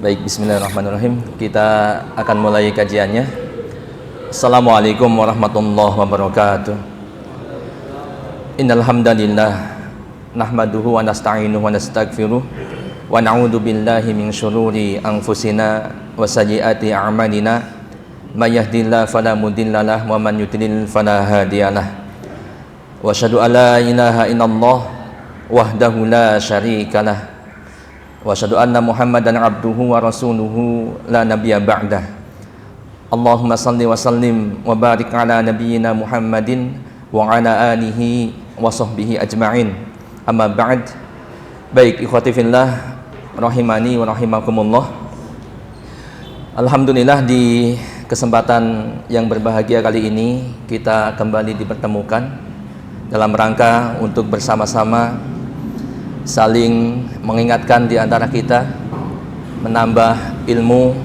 Baik, bismillahirrahmanirrahim. Kita akan mulai kajiannya. Assalamualaikum warahmatullahi wabarakatuh. Innal hamdalillah nahmaduhu wa nasta'inuhu wa nastaghfiruh wa na'udzu billahi min syururi anfusina wa sayyiati a'malina. May yahdihillahu fala mudhillalah wa man yudlil fala hadiyalah. Wa asyhadu an la ilaha illallah wahdahu la syarikalah. Wa asyhadu anna Muhammadan abduhu wa rasuluhu la nabiyya ba'dah. Allahumma salli wa sallim wa barik ala nabiyyina Muhammadin wa ala alihi wa sahbihi ajma'in. Amma ba'd. Baik, ikhwati fillah rahimani wa rahimakumullah. Alhamdulillah, di kesempatan yang berbahagia kali ini kita kembali dipertemukan dalam rangka untuk bersama-sama saling mengingatkan di antara kita, menambah ilmu,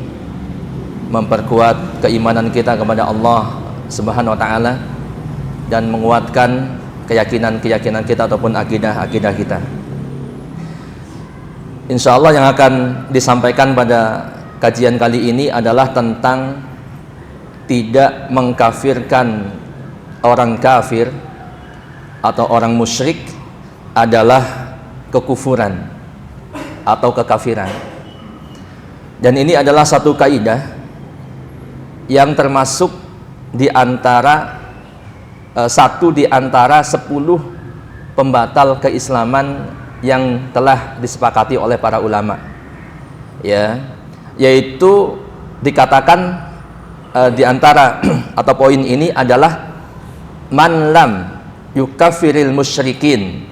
memperkuat keimanan kita kepada Allah Subhanahu wa taala, dan menguatkan keyakinan-keyakinan kita ataupun akidah-akidah kita. Insya Allah yang akan disampaikan pada kajian kali ini adalah tentang tidak mengkafirkan orang kafir atau orang musyrik adalah kekufuran atau kekafiran. Dan ini adalah satu kaidah yang termasuk di antara satu di antara 10 pembatal keislaman yang telah disepakati oleh para ulama, ya, yaitu dikatakan di antara atau poin ini adalah man lam yukafiril musyrikin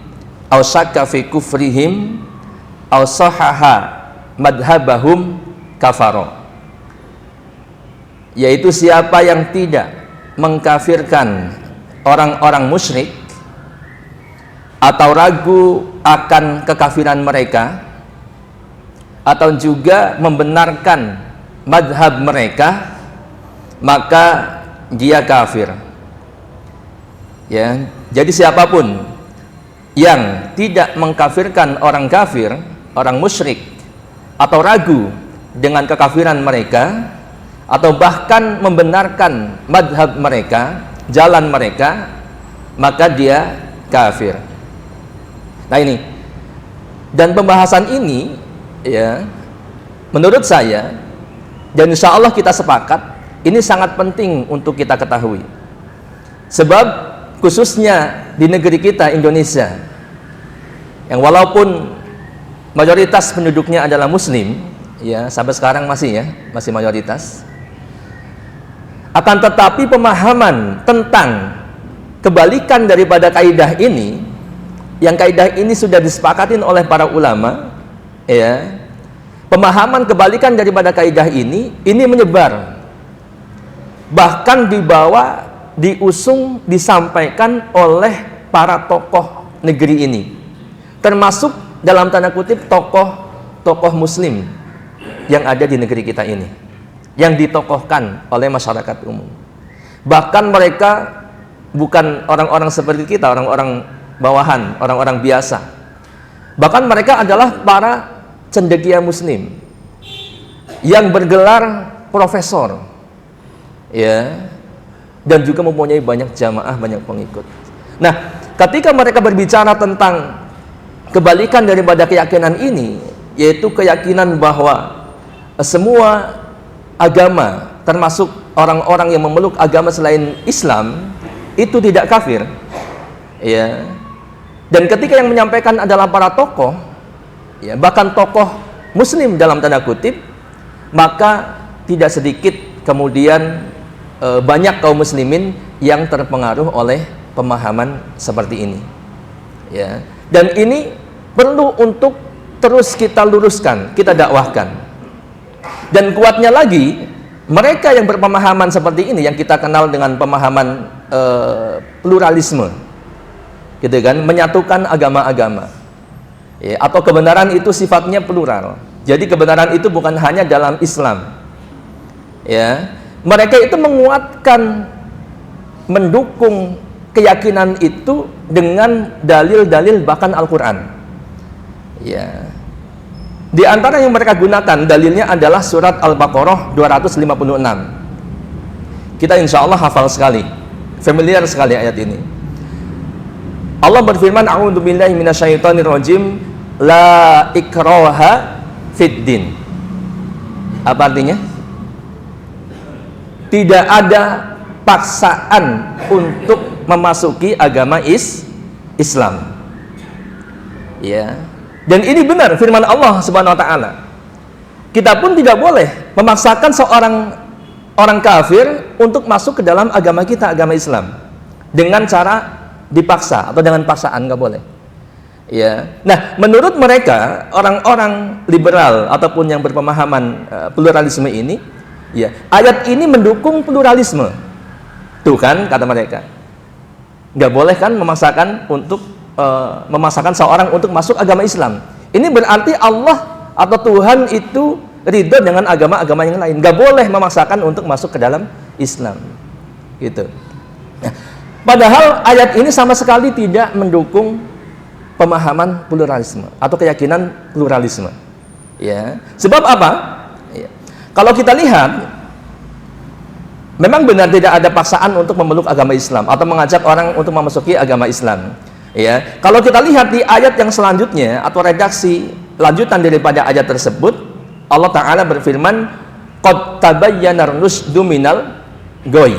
aw syakka fi kufrihim aw sahaha madhabahum kafaro, yaitu siapa yang tidak mengkafirkan orang-orang musyrik atau ragu akan kekafiran mereka atau juga membenarkan madhab mereka, maka dia kafir. Ya, jadi siapapun yang tidak mengkafirkan orang kafir, orang musyrik, atau ragu dengan kekafiran mereka, atau bahkan membenarkan madhab mereka, jalan mereka, maka dia kafir. Nah ini, dan pembahasan ini, ya, menurut saya, dan insya Allah kita sepakat, ini sangat penting untuk kita ketahui. Sebab khususnya di negeri kita Indonesia, yang walaupun mayoritas penduduknya adalah muslim, ya, sampai sekarang masih mayoritas, akan tetapi pemahaman tentang kebalikan daripada kaidah ini, yang kaidah ini sudah disepakatin oleh para ulama, ya, pemahaman kebalikan daripada kaidah ini menyebar, bahkan dibawa, diusung, disampaikan oleh para tokoh negeri ini, termasuk dalam tanda kutip tokoh muslim yang ada di negeri kita ini, yang ditokohkan oleh masyarakat umum. Bahkan mereka bukan orang-orang seperti kita, orang-orang bawahan, orang-orang biasa. Bahkan mereka adalah para cendekia muslim yang bergelar profesor, ya, dan juga mempunyai banyak jamaah, banyak pengikut. Nah, ketika mereka berbicara tentang kebalikan daripada keyakinan ini, yaitu keyakinan bahwa semua agama, termasuk orang-orang yang memeluk agama selain Islam, itu tidak kafir, ya. Dan ketika yang menyampaikan adalah para tokoh, ya, bahkan tokoh muslim dalam tanda kutip, maka tidak sedikit kemudian banyak kaum muslimin yang terpengaruh oleh pemahaman seperti ini, ya. Dan ini perlu untuk terus kita luruskan, kita dakwahkan. Dan kuatnya lagi, mereka yang berpemahaman seperti ini, yang kita kenal dengan pemahaman pluralisme, gitu kan, menyatukan agama-agama, ya, atau kebenaran itu sifatnya plural. Jadi kebenaran itu bukan hanya dalam Islam, ya. Mereka itu menguatkan, mendukung keyakinan itu dengan dalil-dalil bahkan Al-Quran, ya. Di antara yang mereka gunakan dalilnya adalah surat Al-Baqarah 256. Kita insya Allah hafal sekali, familiar sekali ayat ini. Allah berfirman, A'udzu billahi minasyaitonir rajim, la ikraha fid din. Apa artinya? Tidak ada paksaan untuk memasuki agama Islam. Ya. Dan ini benar firman Allah Subhanahu wa taala. Kita pun tidak boleh memaksakan orang kafir untuk masuk ke dalam agama kita, agama Islam, dengan cara dipaksa atau dengan paksaan, nggak boleh. Ya. Nah, menurut mereka orang-orang liberal ataupun yang berpemahaman pluralisme ini, ya, ayat ini mendukung pluralisme. Tuh kan kata mereka, nggak boleh kan memaksakan seorang untuk masuk agama Islam. Ini berarti Allah atau Tuhan itu ridho dengan agama-agama yang lain. Nggak boleh memaksakan untuk masuk ke dalam Islam, gitu. Nah, padahal ayat ini sama sekali tidak mendukung pemahaman pluralisme atau keyakinan pluralisme. Ya, sebab apa? Ya. Kalau kita lihat, memang benar tidak ada paksaan untuk memeluk agama Islam atau mengajak orang untuk memasuki agama Islam. Ya, kalau kita lihat di ayat yang selanjutnya atau redaksi lanjutan daripada ayat tersebut, Allah Ta'ala berfirman, qad tabayyana ar-rusydu minal ghayy.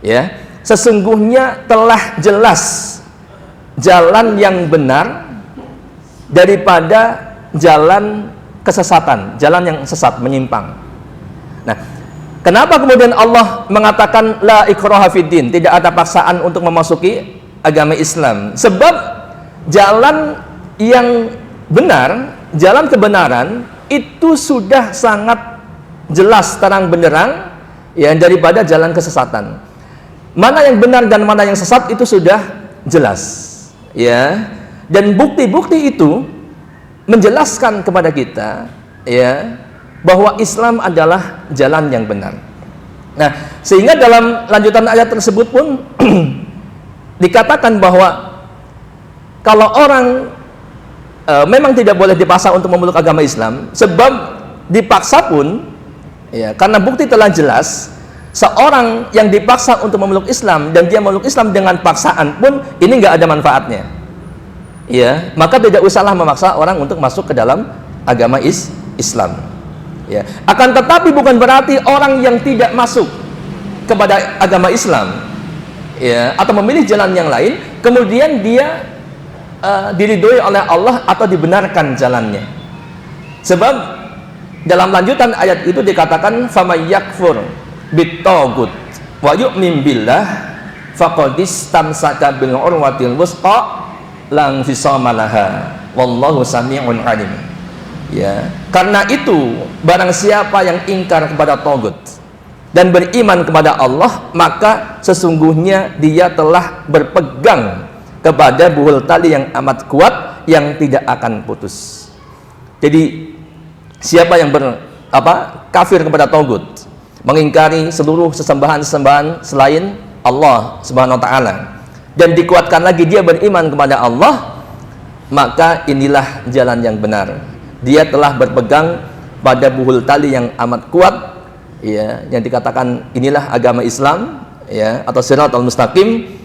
Ya, sesungguhnya telah jelas jalan yang benar daripada jalan kesesatan, jalan yang sesat, menyimpang. Nah, kenapa kemudian Allah mengatakan la ikraha fid din, tidak ada paksaan untuk memasuki agama Islam? Sebab jalan yang benar, jalan kebenaran itu sudah sangat jelas terang benderang, ya, daripada jalan kesesatan. Mana yang benar dan mana yang sesat itu sudah jelas, ya. Dan bukti-bukti itu menjelaskan kepada kita, ya, bahwa Islam adalah jalan yang benar. Nah, sehingga dalam lanjutan ayat tersebut pun dikatakan bahwa kalau orang memang tidak boleh dipaksa untuk memeluk agama Islam, sebab dipaksa pun, ya, karena bukti telah jelas, seorang yang dipaksa untuk memeluk Islam dan dia memeluk Islam dengan paksaan pun ini nggak ada manfaatnya, ya, maka tidak usahlah memaksa orang untuk masuk ke dalam agama Islam, ya. Akan tetapi bukan berarti orang yang tidak masuk kepada agama Islam, ya, atau memilih jalan yang lain, kemudian dia diridhoi oleh Allah atau dibenarkan jalannya. Sebab dalam lanjutan ayat itu dikatakan famay yakfur bit-taghut wa yu'min billah faqad istamsaka bil urwatil wusqa la infisama laha wallahu sami'un alim. Ya, karena itu barang siapa yang ingkar kepada taghut dan beriman kepada Allah, maka sesungguhnya dia telah berpegang kepada buhul tali yang amat kuat yang tidak akan putus. Jadi siapa yang kafir kepada taghut, mengingkari seluruh sesembahan-sesembahan selain Allah Subhanahu wa taala, dan dikuatkan lagi dia beriman kepada Allah, maka inilah jalan yang benar. Dia telah berpegang pada buhul tali yang amat kuat, ya, yang dikatakan inilah agama Islam, ya, atau siratal mustaqim.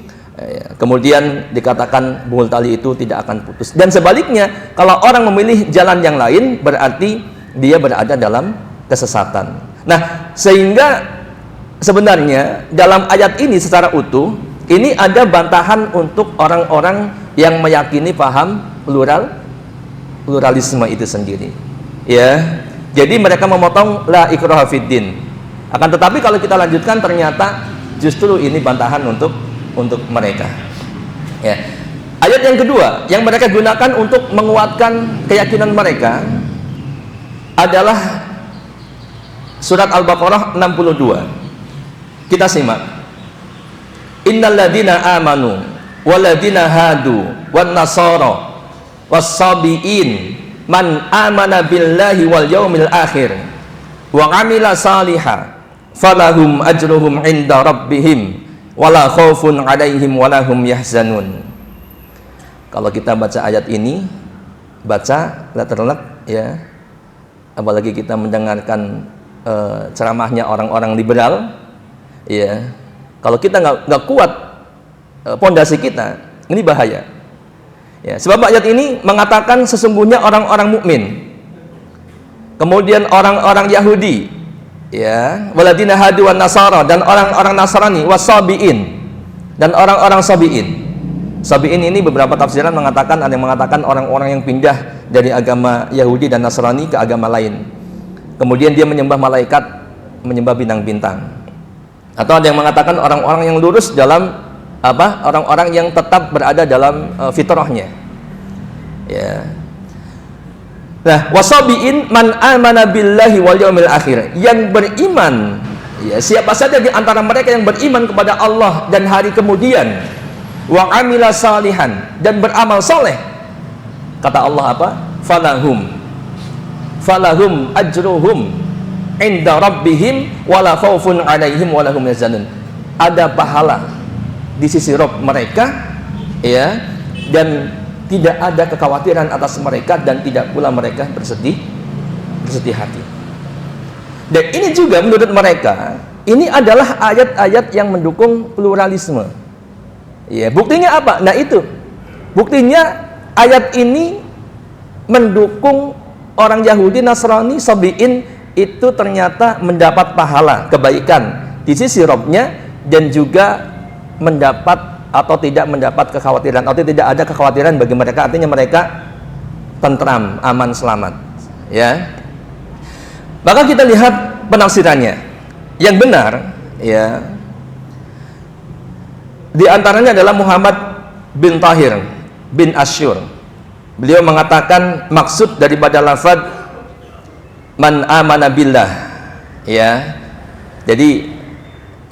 Kemudian dikatakan buhul tali itu tidak akan putus. Dan sebaliknya, kalau orang memilih jalan yang lain, berarti dia berada dalam kesesatan. Nah, sehingga sebenarnya dalam ayat ini secara utuh, ini ada bantahan untuk orang-orang yang meyakini paham pluralisme itu sendiri, ya. Jadi mereka memotong la ikraha fid din. Akan tetapi kalau kita lanjutkan, ternyata justru ini bantahan untuk mereka, ya. Ayat yang kedua yang mereka gunakan untuk menguatkan keyakinan mereka adalah surat Al-Baqarah 62. Kita simak. Innal ladzina amanu wal ladzina hadu wan nasara was-sabiin man amana billahi wal yaumil akhir wa amila salihah falahum ajruhum inda rabbihim wala khaufun alaihim wala hum yahzanun. Kalau kita baca ayat ini, baca letter-letter, ya. Apalagi kita mendengarkan ceramahnya orang-orang liberal, ya. Kalau kita nggak kuat pondasi kita, ini bahaya. Ya, sebab ayat ini mengatakan sesungguhnya orang-orang mukmin, kemudian orang-orang Yahudi, ya, waladina hadu wan nasara, dan orang-orang Nasrani, wasabiin, dan orang-orang sabiin. Sabiin ini beberapa tafsiran mengatakan, ada yang mengatakan orang-orang yang pindah dari agama Yahudi dan Nasrani ke agama lain. Kemudian dia menyembah malaikat, menyembah bintang-bintang. Atau ada yang mengatakan orang-orang yang lurus dalam orang-orang yang tetap berada dalam fitrahnya. Ya. Nah, wasabiin man amana billahi wal yaumil akhir, yang beriman, ya, siapa saja di antara mereka yang beriman kepada Allah dan hari kemudian, wa amila salihan, dan beramal soleh, kata Allah apa? Falahum ajruhum inda rabbihim wala khaufun alaihim wala hum yahzanun. Ada pahala di sisi Rabb mereka, ya, dan tidak ada kekhawatiran atas mereka, dan tidak pula mereka bersedih hati. Dan ini juga menurut mereka, ini adalah ayat-ayat yang mendukung pluralisme. Ya, buktinya apa? Nah itu, buktinya ayat ini mendukung orang Yahudi, Nasrani, Sabiin itu ternyata mendapat pahala kebaikan di sisi Rabb-nya, dan juga mendapat atau tidak mendapat kekhawatiran, atau tidak ada kekhawatiran bagi mereka, artinya mereka tentram, aman, selamat, ya. Maka kita lihat penafsirannya yang benar, ya. Di antaranya adalah Muhammad bin Tahir bin Asyur. Beliau mengatakan maksud daripada lafaz man amana billah, ya. Jadi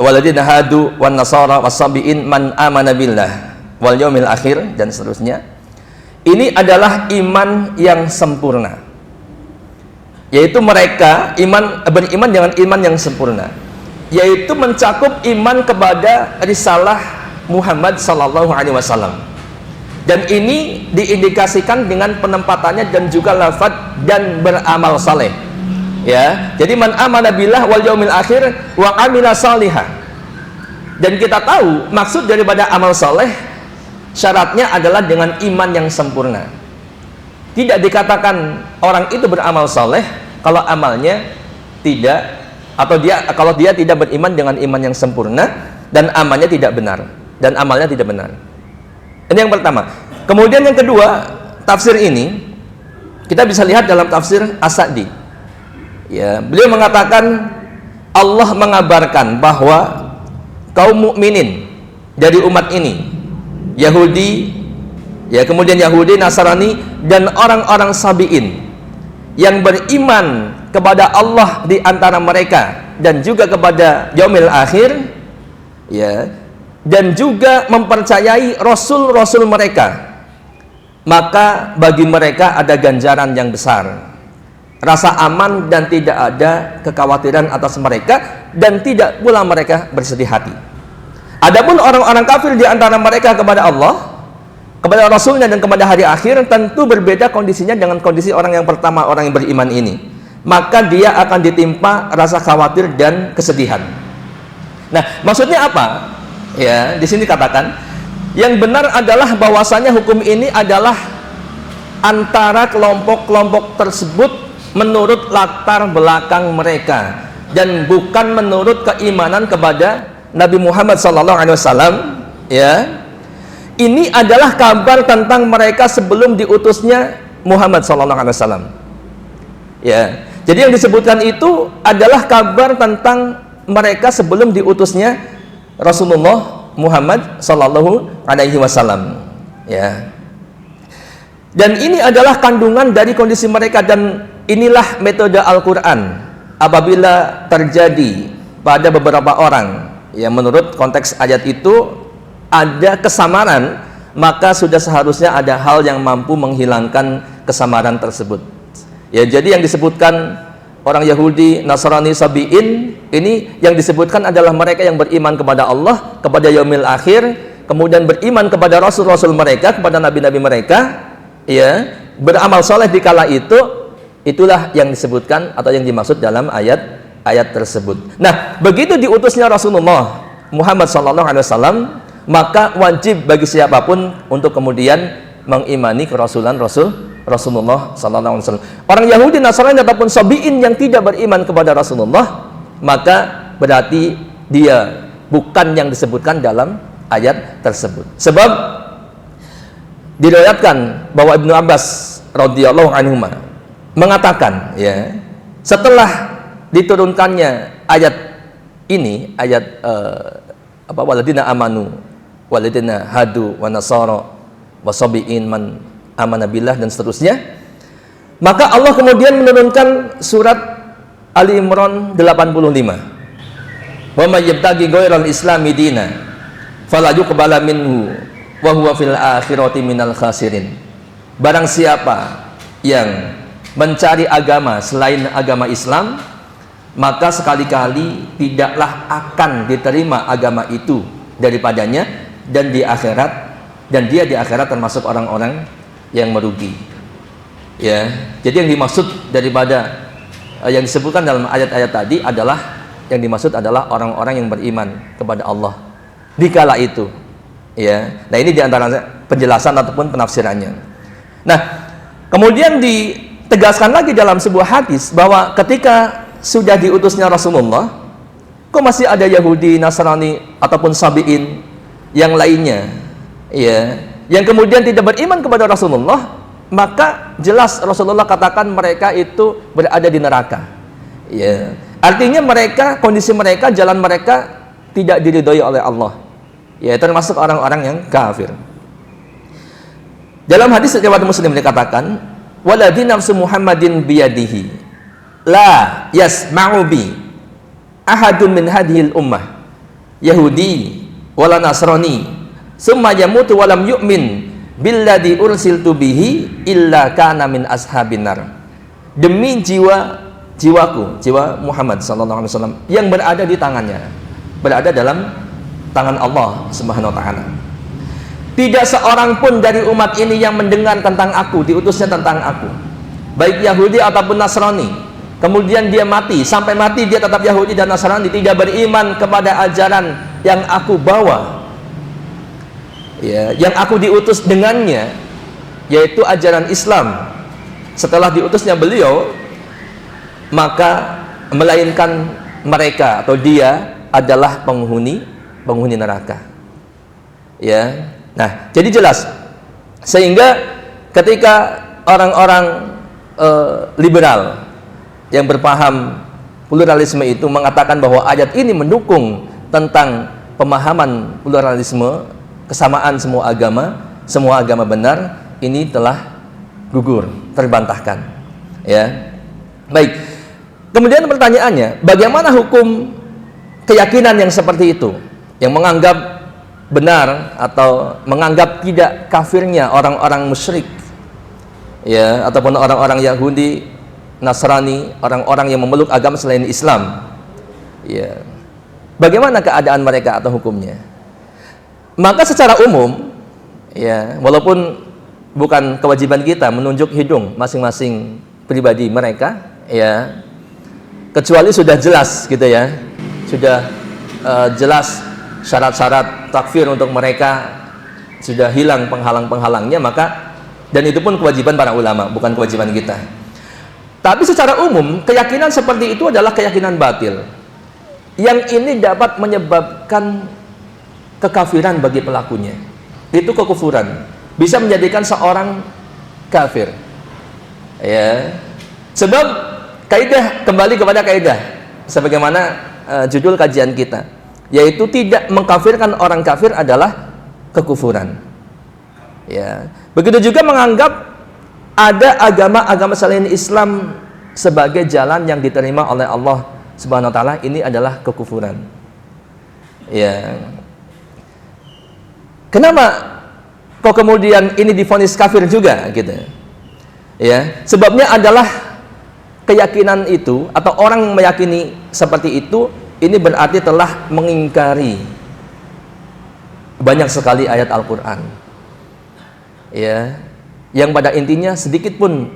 waladina hadu wan nasara wasabiin man amana billah wal yaumil akhir, dan seterusnya. Ini adalah iman yang sempurna, yaitu mereka beriman dengan iman yang sempurna, yaitu mencakup iman kepada risalah Muhammad sallallahu alaihi wasallam. Dan ini diindikasikan dengan penempatannya dan juga lafaz dan beramal saleh. Ya, jadi man amana billah wal yaumil akhir wa amila salihah. Dan kita tahu maksud daripada amal saleh, syaratnya adalah dengan iman yang sempurna. Tidak dikatakan orang itu beramal saleh kalau amalnya tidak, atau kalau dia tidak beriman dengan iman yang sempurna dan amalnya tidak benar, Ini yang pertama. Kemudian yang kedua, tafsir ini kita bisa lihat dalam tafsir As-Sa'di. Ya, beliau mengatakan Allah mengabarkan bahwa kaum mukminin dari umat ini, Yahudi, ya, kemudian Yahudi, Nasrani, dan orang-orang Sabiin yang beriman kepada Allah di antara mereka, dan juga kepada yaumil akhir, ya, dan juga mempercayai rasul-rasul mereka, maka bagi mereka ada ganjaran yang besar, rasa aman, dan tidak ada kekhawatiran atas mereka, dan tidak pula mereka bersedih hati. Adapun orang-orang kafir di antara mereka kepada Allah, kepada Rasulnya, dan kepada hari akhir, tentu berbeda kondisinya dengan kondisi orang yang pertama, orang yang beriman ini. Maka dia akan ditimpa rasa khawatir dan kesedihan. Nah, maksudnya apa? Ya, di sini katakan yang benar adalah bahwasanya hukum ini adalah antara kelompok-kelompok tersebut menurut latar belakang mereka, dan bukan menurut keimanan kepada Nabi Muhammad SAW. Ya, ini adalah kabar tentang mereka sebelum diutusnya Muhammad SAW. Ya, jadi yang disebutkan itu adalah kabar tentang mereka sebelum diutusnya Rasulullah Muhammad SAW. Ya, dan ini adalah kandungan dari kondisi mereka, dan inilah metode Al-Quran apabila terjadi pada beberapa orang, ya, menurut konteks ayat itu ada kesamaran, maka sudah seharusnya ada hal yang mampu menghilangkan kesamaran tersebut. Ya, jadi yang disebutkan orang Yahudi, Nasrani, Sabiin, ini yang disebutkan adalah mereka yang beriman kepada Allah, kepada yaumil akhir, kemudian beriman kepada rasul-rasul mereka, kepada nabi-nabi mereka, ya, beramal soleh di kala itu, Itulah yang disebutkan atau yang dimaksud dalam ayat tersebut. Nah, begitu diutusnya Rasulullah Muhammad SAW, maka wajib bagi siapapun untuk kemudian mengimani kerasulan Rasulullah SAW. Orang Yahudi, Nasrani ataupun Sabi'in yang tidak beriman kepada Rasulullah, maka berarti dia bukan yang disebutkan dalam ayat tersebut. Sebab diriwayatkan bahwa Ibnu Abbas radhiyallahu anhu mengatakan, ya, setelah diturunkannya ayat ini, ayat waladina amanu waladina hadu wa nasara wa sabiin man amana billah dan seterusnya, maka Allah kemudian menurunkan surat Ali Imran 85. Wa may yabtaghi ghairal islami dina fala yuqbala minhu wa huwa fil akhirati minal khasirin. Barang siapa yang mencari agama selain agama Islam, maka sekali-kali tidaklah akan diterima agama itu daripadanya, dan dia di akhirat termasuk orang-orang yang merugi. Ya, jadi yang dimaksud daripada yang disebutkan dalam ayat-ayat tadi adalah, yang dimaksud adalah orang-orang yang beriman kepada Allah di kala itu. Ya, nah ini diantara penjelasan ataupun penafsirannya. Nah, kemudian ditegaskan lagi dalam sebuah hadis bahwa ketika sudah diutusnya Rasulullah, kok masih ada Yahudi, Nasrani ataupun Sabi'in yang lainnya, ya, yang kemudian tidak beriman kepada Rasulullah, maka jelas Rasulullah katakan mereka itu berada di neraka. Ya, artinya mereka, kondisi mereka, jalan mereka tidak diridhoi oleh Allah. Ya, termasuk orang-orang yang kafir. Dalam hadis riwayat Muslim dikatakan, waladhi nafsu Muhammadin biyadihi la yasma'u bi ahadun min hadhil ummah Yahudi wala Nasrani summa yamutu walam yu'min billadhi ursiltu bihi illa kana min ashabin nar. Demi jiwaku, jiwa Muhammad sallallahu alaihi wasallam yang berada di tangannya, berada dalam tangan Allah Subhanahu wa taala, tidak seorang pun dari umat ini yang mendengar tentang aku, diutusnya tentang aku, baik Yahudi ataupun Nasrani, kemudian dia mati, sampai mati dia tetap Yahudi dan Nasrani, tidak beriman kepada ajaran yang aku bawa, ya, yang aku diutus dengannya, yaitu ajaran Islam. Setelah diutusnya beliau, maka melainkan mereka atau dia adalah penghuni neraka. Ya, nah, jadi jelas, sehingga ketika orang-orang liberal yang berpaham pluralisme itu mengatakan bahwa ayat ini mendukung tentang pemahaman pluralisme, kesamaan semua agama benar, ini telah gugur, terbantahkan. Ya, baik. Kemudian pertanyaannya, bagaimana hukum keyakinan yang seperti itu, yang menganggap benar atau menganggap tidak kafirnya orang-orang musyrik, ya, ataupun orang-orang Yahudi, Nasrani, orang-orang yang memeluk agama selain Islam, ya, bagaimana keadaan mereka atau hukumnya? Maka secara umum, ya, walaupun bukan kewajiban kita menunjuk hidung masing-masing pribadi mereka, ya, kecuali sudah jelas gitu ya, sudah jelas syarat-syarat takfir untuk mereka sudah hilang penghalang-penghalangnya, maka, dan itu pun kewajiban para ulama, bukan kewajiban kita. Tapi secara umum keyakinan seperti itu adalah keyakinan batil, yang ini dapat menyebabkan kekafiran bagi pelakunya. Itu kekufuran, bisa menjadikan seorang kafir, ya. Sebab kaidah, kembali kepada kaidah sebagaimana judul kajian kita, yaitu tidak mengkafirkan orang kafir adalah kekufuran. Ya, begitu juga menganggap ada agama-agama selain Islam sebagai jalan yang diterima oleh Allah Subhanahu wa taala, ini adalah kekufuran. Ya. Kenapa kok kemudian ini divonis kafir juga gitu? Ya, sebabnya adalah keyakinan itu atau orang yang meyakini seperti itu, ini berarti telah mengingkari banyak sekali ayat Al-Quran, ya, yang pada intinya sedikit pun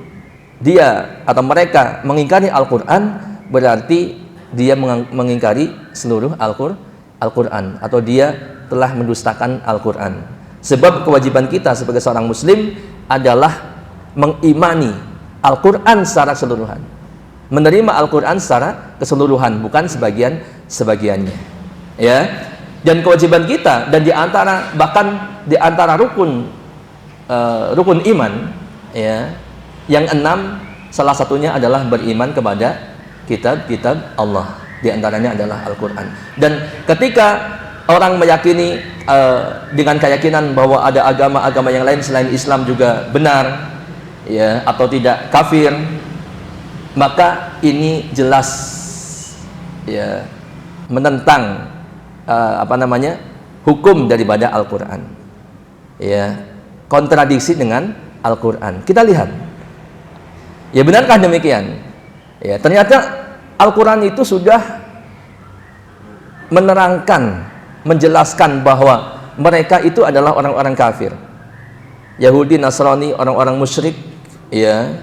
dia atau mereka mengingkari Al-Quran, berarti dia mengingkari seluruh Al-Quran, atau dia telah mendustakan Al-Quran. Sebab kewajiban kita sebagai seorang muslim adalah mengimani Al-Quran secara keseluruhan, menerima Al-Quran secara keseluruhan, bukan sebagiannya, ya. Dan kewajiban kita, dan bahkan di antara rukun iman, ya, yang 6, salah satunya adalah beriman kepada kitab-kitab Allah. Di antaranya adalah Al-Quran. Dan ketika orang meyakini dengan keyakinan bahwa ada agama-agama yang lain selain Islam juga benar, ya, atau tidak kafir, maka ini jelas, ya, menentang hukum daripada Al-Quran, ya, kontradiksi dengan Al-Quran. Kita lihat, ya, benarkah demikian? Ya, ternyata Al-Quran itu sudah menerangkan, menjelaskan bahwa mereka itu adalah orang-orang kafir, Yahudi, Nasrani, orang-orang musyrik, ya.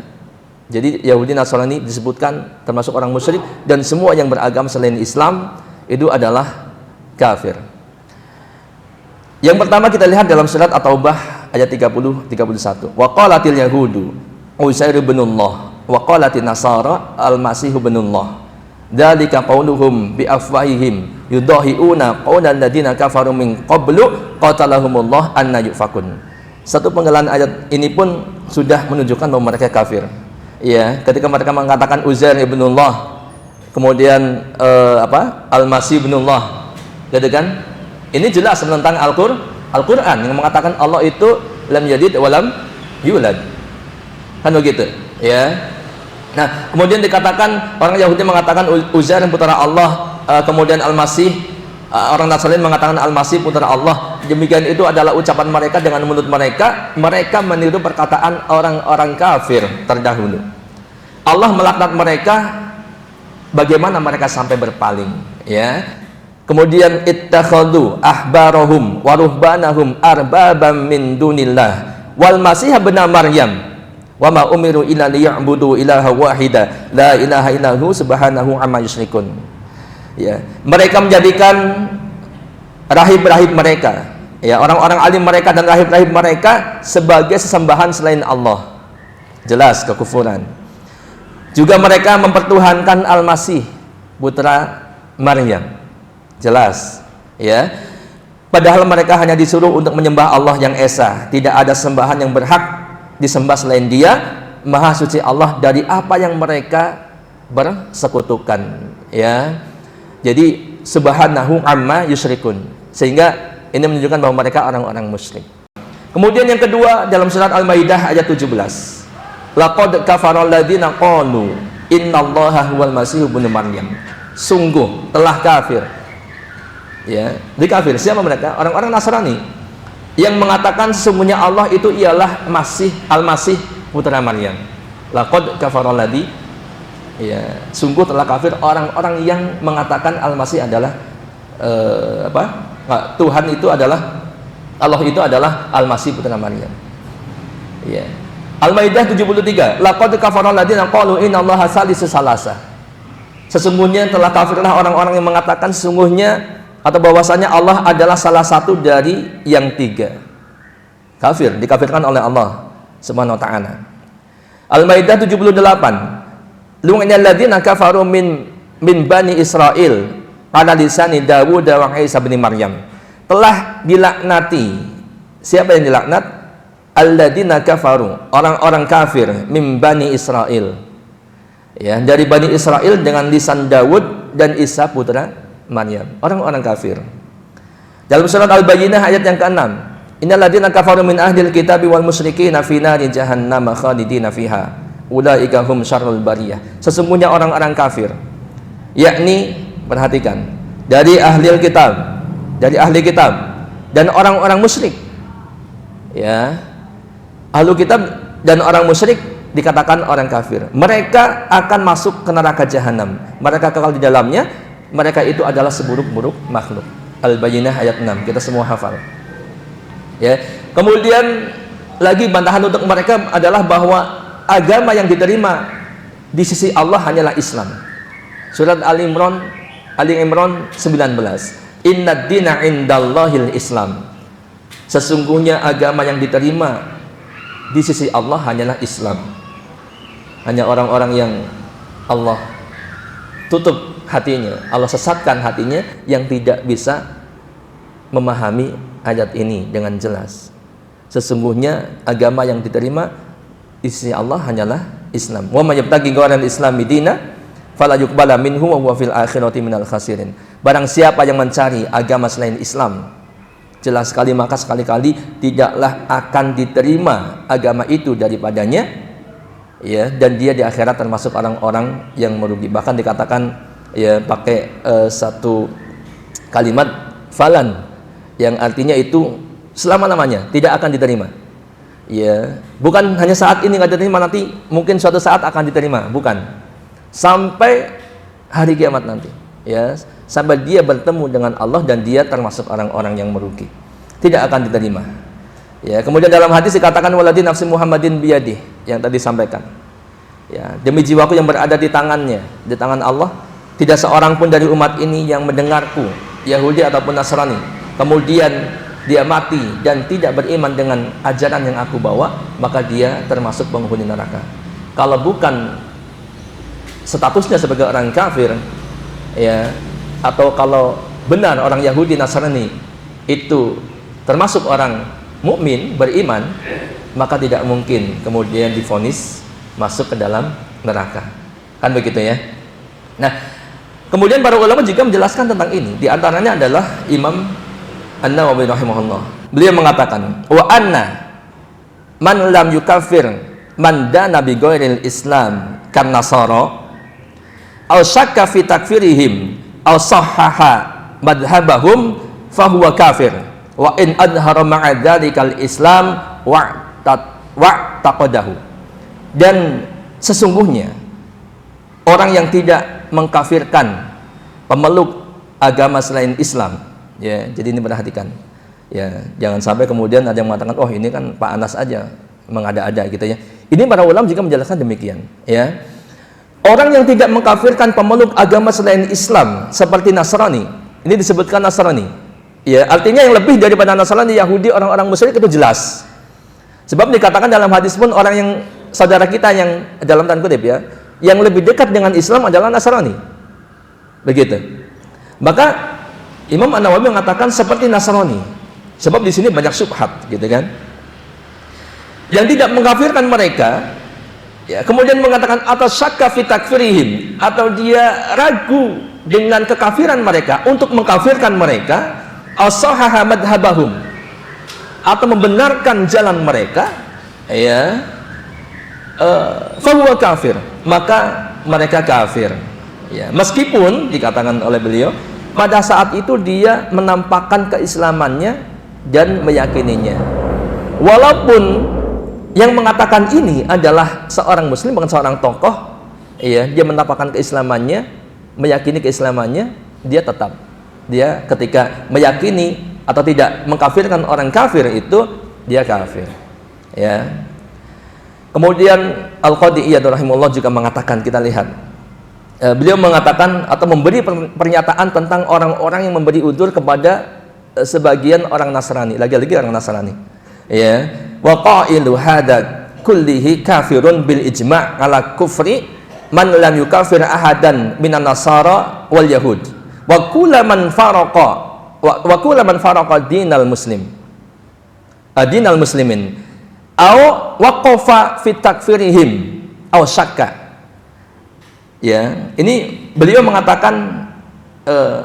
Jadi Yahudi, Nasrani disebutkan termasuk orang musyrik, dan semua yang beragama selain Islam itu adalah kafir. Yang pertama kita lihat dalam surat At-Taubah ayat 30-31. Wa qalatil yahudu Uzair ibnullah wa qalatin nasara al-masih ibnullah. Dzalika qauluhum bi afwahihim yudahiuna qaulal ladina kafaru min qablu qatalahumullah anna yufakun. Satu penggalan ayat ini pun sudah menunjukkan bahwa mereka kafir. Ya, ketika mereka mengatakan Uzair ibnullah, kemudian al-masih ibnullah, gitu kan? Ini jelas menentang Al-Quran yang mengatakan Allah itu lam yalid wa lam yulad, kan begitu, ya. Nah, kemudian dikatakan orang Yahudi mengatakan Uzair putra Allah, kemudian Al-Masih, orang Nasrani mengatakan Al-Masih putra Allah. Demikian itu adalah ucapan mereka dengan mulut mereka meniru perkataan orang-orang kafir terdahulu. Allah melaknat mereka, bagaimana mereka sampai berpaling, ya. Kemudian ittakhadhu ahbarahum wa ruhbanahum arbabam min dunillah wal masih ibn Maryam wa ma umiru illa liya'budu ilaha wahida la ilaha illahu subhanahu amma yusyrikun. Ya, mereka menjadikan rahib-rahib mereka, ya, orang-orang alim mereka dan rahib-rahib mereka sebagai sesembahan selain Allah. Jelas kekufuran. Juga mereka mempertuhankan Al-Masih putra Maryam. Jelas, ya. Padahal mereka hanya disuruh untuk menyembah Allah yang esa, tidak ada sembahan yang berhak disembah selain Dia, Maha Suci Allah dari apa yang mereka bersekutukan, ya. Jadi subhanahu amma yusyrikun, sehingga ini menunjukkan bahwa mereka orang-orang musyrik. Kemudian yang kedua dalam surat Al-Maidah ayat 17, laqad kafaral ladzina qalu innallaha huwal masih ibnu Maryam. Sungguh telah kafir, ya, di kafir. Siapa mereka? Orang-orang Nasrani yang mengatakan sesungguhnya Allah itu ialah Al-Masih putra Maryam. Laqad kafaral ladzi, ya, sungguh telah kafir orang-orang yang mengatakan Al-Masih adalah Tuhan itu adalah Allah, itu adalah Al-Masih putra Maryam, ya. Al-Maidah 73, laqad kafaral ladzina qalu innallaha salisu salasa. Sesungguhnya telah kafirlah orang-orang yang mengatakan sesungguhnya atau bahwasanya Allah adalah salah satu dari yang tiga. Kafir, dikafirkan oleh Allah Subhanahu wa taala. Al-Maidah 78, lu'inal ladzina kafaru min bani Israil ala lisani Dawud wa Isa bin Maryam. Telah dilaknati. Siapa yang dilaknat? Alladzina kafaru, orang-orang kafir, min bani Israil, ya, dari Bani Israel dengan lisan Dawud dan Isa putra Maryam, orang-orang kafir. Dalam surat Al-Bayyinah ayat yang ke-6, innal ladzina kafaru min ahlil kitabi wal musyrikina fi nari jahannam khalidina fiha ulaika hum syarrul bariyah. Sesungguhnya orang-orang kafir, yakni, perhatikan, dari ahli kitab dan orang-orang musyrik, ya, ahli kitab dan orang musyrik dikatakan orang kafir. Mereka akan masuk ke neraka jahanam. Mereka kekal di dalamnya. Mereka itu adalah seburuk-buruk makhluk. Al-Bayyinah ayat 6. Kita semua hafal, ya. Kemudian lagi bantahan untuk mereka adalah bahwa agama yang diterima di sisi Allah hanyalah Islam. Surat Ali Imran 19. Inna dina indallahil Islam. Sesungguhnya agama yang diterima di sisi Allah hanyalah Islam. Hanya orang-orang yang Allah tutup hatinya, Allah sesatkan hatinya, yang tidak bisa memahami ayat ini dengan jelas. Sesungguhnya agama yang diterima di sisi Allah hanyalah Islam. Wa may yabtaghi ghairal islami dina fala yuqbala minhu wa huwa fil akhirati minal khasirin. Barang siapa yang mencari agama selain Islam, jelas sekali maka sekali-kali tidaklah akan diterima agama itu daripadanya, ya, dan dia di akhirat termasuk orang-orang yang merugi. Bahkan dikatakan, ya, pakai satu kalimat falan yang artinya itu selama-lamanya tidak akan diterima. Ya, bukan hanya saat ini nggak diterima, nanti mungkin suatu saat akan diterima, bukan. Sampai hari kiamat nanti, ya, sampai dia bertemu dengan Allah dan dia termasuk orang-orang yang merugi, tidak akan diterima. Ya, kemudian dalam hadis dikatakan waladhi nafsi Muhammadin biyadih, yang tadi sampaikan. Ya, demi jiwaku yang berada di tangannya, di tangan Allah, tidak seorang pun dari umat ini yang mendengarku, Yahudi ataupun Nasrani, kemudian dia mati dan tidak beriman dengan ajaran yang aku bawa, maka dia termasuk penghuni neraka. Kalau bukan statusnya sebagai orang kafir, ya, atau kalau benar orang Yahudi Nasrani itu termasuk orang mukmin beriman, maka tidak mungkin kemudian divonis masuk ke dalam neraka, kan begitu ya. Nah, kemudian para ulama juga menjelaskan tentang ini. Di antaranya adalah Imam An-Nawawi rahimahullah. Beliau mengatakan, wa anna man lam yukafir man dana bi ghairil Islam kan nasara aw syakka fi takfirihim aw sahhaha madhhabahum fahuwa kafir wa in adhara ma'a dzalikal Islam wa taqadahu. Dan sesungguhnya orang yang tidak mengkafirkan pemeluk agama selain Islam, ya, jadi ini perhatikan, ya, jangan sampai kemudian ada yang mengatakan, oh ini kan Pak Anas aja mengada-ada gitu ya. Ini para ulama juga menjelaskan demikian, ya. Orang yang tidak mengkafirkan pemeluk agama selain Islam seperti Nasrani, ini disebutkan Nasrani, ya, artinya yang lebih daripada Nasrani, Yahudi, orang-orang musyrik itu jelas. Sebab dikatakan dalam hadis pun orang yang saudara kita yang dalam tanda kutip, ya, yang lebih dekat dengan Islam adalah Nasrani, begitu. Maka Imam An-Nawawi mengatakan seperti Nasrani, sebab di sini banyak syubhat, gitu kan. Yang tidak mengkafirkan mereka, ya, kemudian mengatakan atas syakka fi takfirihim, atau dia ragu dengan kekafiran mereka untuk mengkafirkan mereka, as-sahaha madhhabahum, atau membenarkan jalan mereka, ya, fahuwa kafir, maka mereka kafir, ya, meskipun dikatakan oleh beliau pada saat itu dia menampakkan keislamannya dan meyakininya, walaupun yang mengatakan ini adalah seorang muslim, bukan seorang tokoh, ya, dia menampakkan keislamannya, meyakini keislamannya, dia tetap, dia ketika meyakini atau tidak mengkafirkan orang kafir itu, dia kafir, ya. Kemudian Al-Qadhi Iyad rahimahullah juga mengatakan, kita lihat, beliau mengatakan atau memberi pernyataan tentang orang-orang yang memberi udzur kepada sebagian orang Nasrani, lagi-lagi orang Nasrani, ya, wa qailu hada kullihi kafirun bil ijma' ala kufri man lam yukafir ahadan minan nasara wal yahud wa kullaman faraqa dinal muslim dinal muslimin au waqafa fi takfirihim au syakka. Ya, ini beliau mengatakan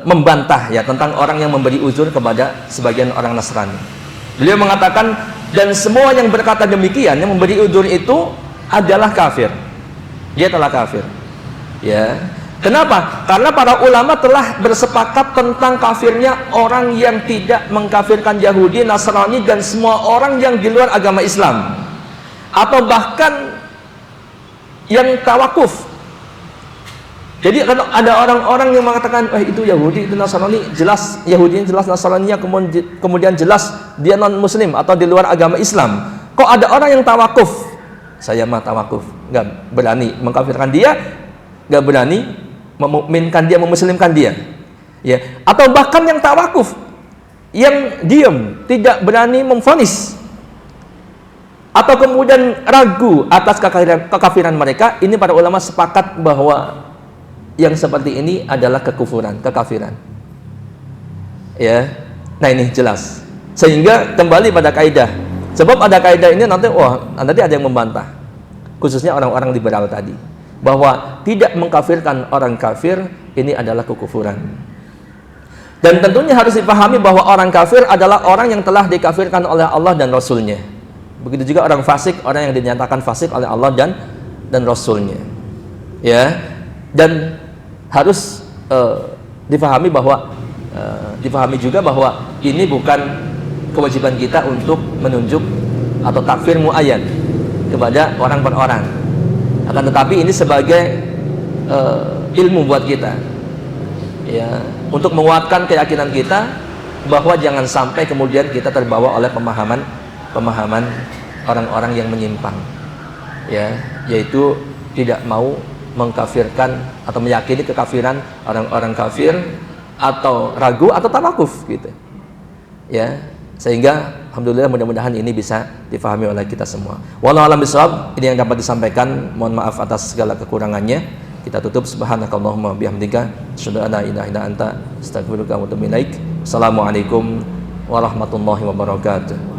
membantah, ya, tentang orang yang memberi uzur kepada sebagian orang Nasrani. Beliau mengatakan, dan semua yang berkata demikian, yang memberi uzur itu adalah kafir. Dia telah kafir. Ya. Kenapa? Karena para ulama telah bersepakat tentang kafirnya orang yang tidak mengkafirkan Yahudi, Nasrani, dan semua orang yang di luar agama Islam, atau bahkan yang tawakuf. Jadi kalau ada orang-orang yang mengatakan, itu Yahudi, itu Nasrani, jelas Yahudinya, jelas Nasraninya, kemudian jelas dia non muslim atau di luar agama Islam. Kok ada orang yang tawakuf? Saya mah tawakuf. nggak berani mengkafirkan dia, nggak berani memukminkan dia, memuslimkan dia, ya. Atau bahkan yang tawakuf, yang diam, tidak berani memvonis, atau kemudian ragu atas kekafiran mereka, ini para ulama sepakat bahwa yang seperti ini adalah kekufuran, kekafiran. Ya, nah ini jelas. Sehingga kembali pada kaidah. Sebab ada kaidah ini nanti ada yang membantah, khususnya orang-orang liberal tadi, bahwa tidak mengkafirkan orang kafir ini adalah kekufuran. Dan tentunya harus dipahami bahwa orang kafir adalah orang yang telah dikafirkan oleh Allah dan Rasulnya. Begitu juga orang fasik, orang yang dinyatakan fasik oleh Allah dan Rasulnya. Ya, dan harus dipahami juga bahwa ini bukan kewajiban kita untuk menunjuk atau takfir muayyan kepada orang per orang. Akan tetapi ini sebagai ilmu buat kita, ya, untuk menguatkan keyakinan kita bahwa jangan sampai kemudian kita terbawa oleh pemahaman orang-orang yang menyimpang, ya, yaitu tidak mau mengkafirkan atau meyakini kekafiran orang-orang kafir, atau ragu atau tawakuf gitu, ya. Sehingga alhamdulillah mudah-mudahan ini bisa difahami oleh kita semua. Wallahu a'lam bishawab. Ini yang dapat disampaikan. Mohon maaf atas segala kekurangannya. Kita tutup. Subhanakallahumma bihamdika asyhadu an la ilaha illa anta astaghfiruka wa atubu ilaik. Assalamualaikum warahmatullahi wabarakatuh.